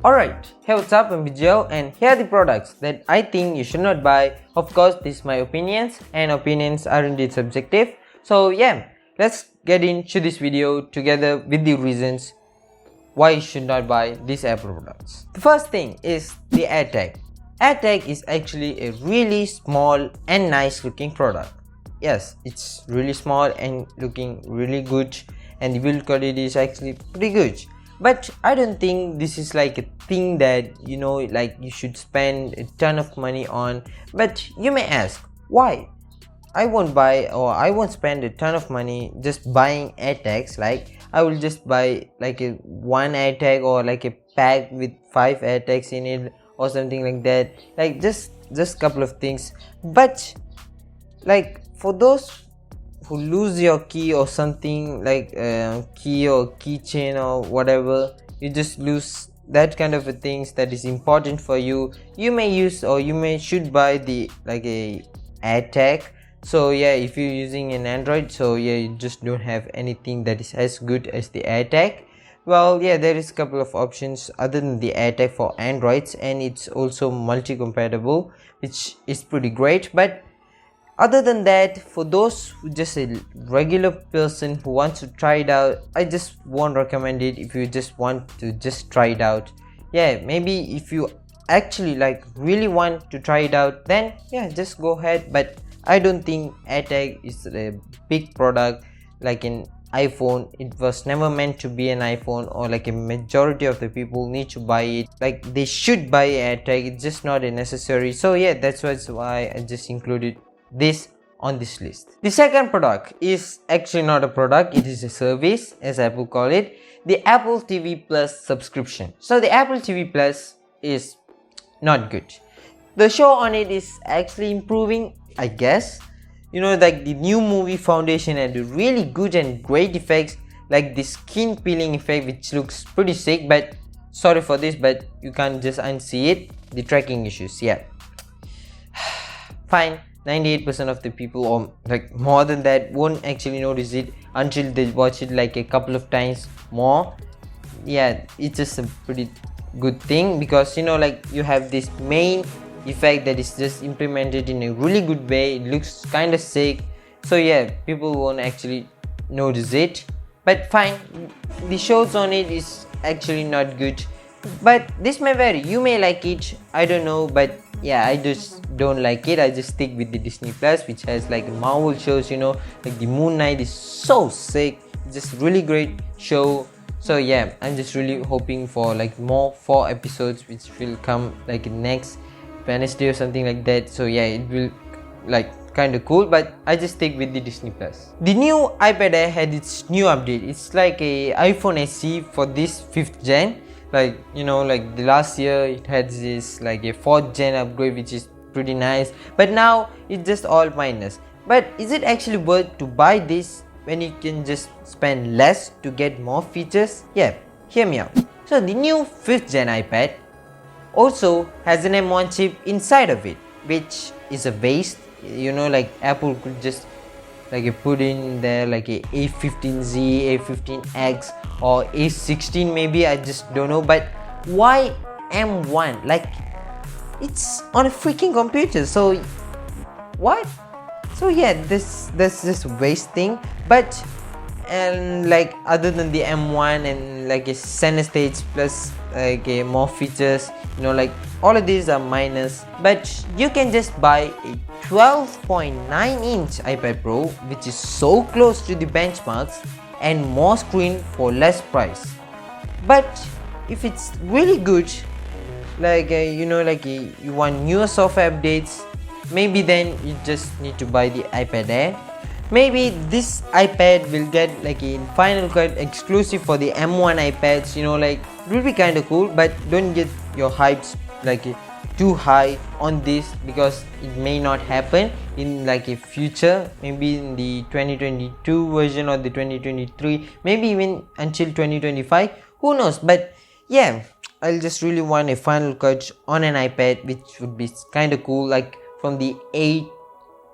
Alright, hey, what's up, I'm Vijay, and here are the products that I think you should not buy. Of course, this is my opinions, and opinions are indeed subjective. So yeah, let's get into this video together with the reasons why you should not buy these Apple products. The first thing is the Airtech. Airtech is actually a really small and nice looking product. Yes, it's really small and looking really good, and the build quality is actually pretty good. But I don't think this is like a thing that like you should spend a ton of money on. But you may ask, why? I won't buy, or I won't spend a ton of money just buying AirTags. Like I will just buy like a one AirTag or like a pack with 5 AirTags in it or something like that. Like just couple of things. But like for those who lose your key or something, like key or keychain or whatever, you just lose that kind of a things that is important for you, you may use, or you may should buy the like a AirTag. So yeah, if you're using an Android, so yeah, you just don't have anything that is as good as the AirTag. Well, yeah, there is a couple of options other than the AirTag for Androids, and it's also multi-compatible, which is pretty great. But other than that, for those who just a regular person who wants to try it out, I just won't recommend it. If you just want to just try it out, yeah, maybe if you actually like really want to try it out, then yeah, just go ahead. But I don't think AirTag is a big product like an iPhone. It was never meant to be an iPhone, or like a majority of the people need to buy it. Like they should buy AirTag, it's just not a necessary. So yeah, that's why I just included this on this list. The second product is actually not a product, it is a service, as Apple call it, the Apple TV Plus subscription. So the Apple TV Plus is not good. The show on it is actually improving, I guess. Like the new movie Foundation had really good and great effects, like the skin peeling effect, which looks pretty sick. But sorry for this, but you can't just unsee it. The tracking issues, yeah. Fine, 98% of the people, or like more than that, won't actually notice it until they watch it like a couple of times more. Yeah, it's just a pretty good thing, because like you have this main effect that is just implemented in a really good way. It looks kind of sick, so yeah, people won't actually notice it. But fine, the shows on it is actually not good. But this may vary, you may like it, I don't know. But yeah, I just don't like it. I just stick with the Disney Plus, which has like Marvel shows, like the Moon Knight is so sick, just really great show. So yeah, I'm just really hoping for like more 4 episodes, which will come like next Wednesday or something like that. So yeah, it will like kind of cool. But I just stick with the Disney Plus. The new iPad Air had its new update. It's like a iPhone SE for this 5th gen. Like like the last year it had this like a 4th gen upgrade, which is pretty nice. But now it's just all minus. But is it actually worth to buy this when you can just spend less to get more features? Yeah, hear me out. So the new 5th gen iPad also has an M1 chip inside of it, which is a waste. Like Apple could just like put in there like a A15Z, A15X, or A16 maybe, I just don't know. But why M1? Like it's on a freaking computer, so what? So yeah, that's just waste thing. But and like other than the M1 and like a center stage plus like more features, like all of these are minus. But you can just buy a 12.9-inch iPad Pro, which is so close to the benchmarks, and more screen for less price. But if it's really good, like you want newer software updates, maybe then you just need to buy the iPad Air. Maybe this iPad will get like a Final Cut exclusive for the M1 iPads. Like it will be kind of cool. But don't get your hypes like too high on this, because it may not happen in like a future, maybe in the 2022 version or the 2023, maybe even until 2025, who knows. But yeah, I'll just really want a Final Cut on an iPad, which would be kind of cool, like from the 8,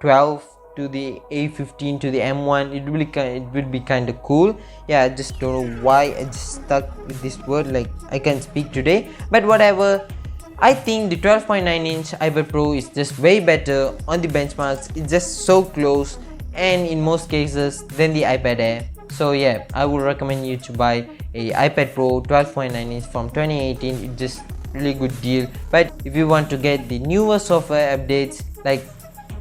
12 to the A15 to the M1, it will be kind of cool. Yeah, I just don't know why I just stuck with this word, like I can't speak today, but whatever. I think the 12.9-inch iPad Pro is just way better on the benchmarks. It's just so close, and in most cases than the iPad Air. So yeah, I would recommend you to buy a iPad Pro 12.9-inch from 2018. It's just really good deal. But if you want to get the newer software updates, like,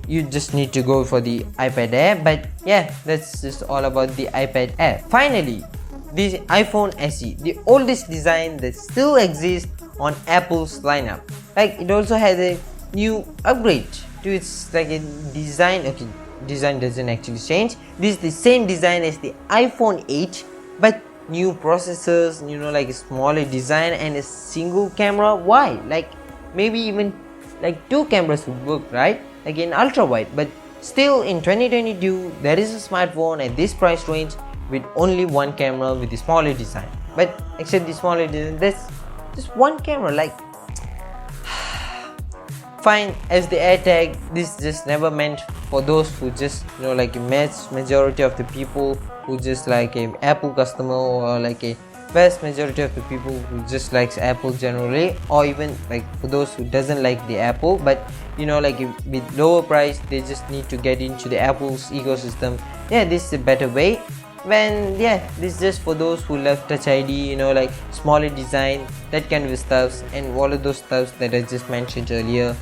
you just need to go for the iPad Air. But yeah, that's just all about the iPad Air. Finally, the iPhone SE, the oldest design that still exists on Apple's lineup. Like, it also has a new upgrade to its like a design. Okay, design doesn't actually change. This is the same design as the iPhone 8, but new processors, like a smaller design and a single camera. Why? Like, maybe even like two cameras would work, right? Like in ultra wide. But still, in 2022, there is a smartphone at this price range with only one camera with the smaller design. But except the smaller design, there's just one camera. Like, fine, as the Airtech, this just never meant for those who just like a majority of the people who just like a Apple customer, or like a vast majority of the people who just likes Apple generally, or even like for those who doesn't like the Apple, but like with lower price, they just need to get into the Apple's ecosystem. Yeah, this is a better way. When yeah, this is just for those who love Touch ID, like smaller design, that kind of stuffs, and all of those stuffs that I just mentioned earlier.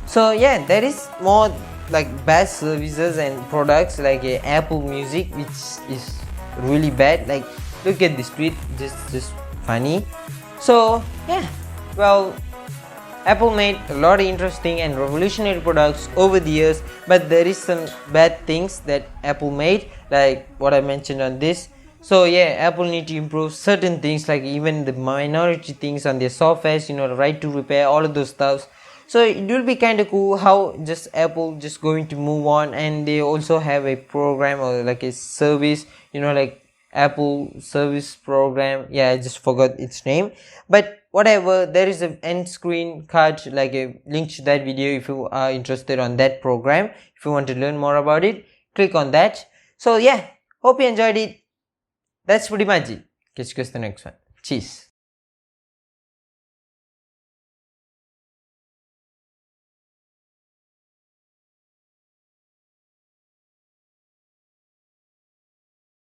So yeah, there is more like bad services and products like Apple Music, which is really bad. Like, look at this tweet, just funny. So yeah, well, Apple made a lot of interesting and revolutionary products over the years, but there is some bad things that Apple made, like what I mentioned on this. So yeah, Apple need to improve certain things, like even the minority things on their software, the right to repair, all of those stuffs. So it will be kind of cool how just Apple just going to move on, and they also have a program or like a service, like Apple service program. Yeah, I just forgot its name, but whatever, there is an end screen card, like a link to that video if you are interested on that program. If you want to learn more about it, click on that. So yeah, hope you enjoyed it. That's pretty much it. Catch you guys the next one. Cheers.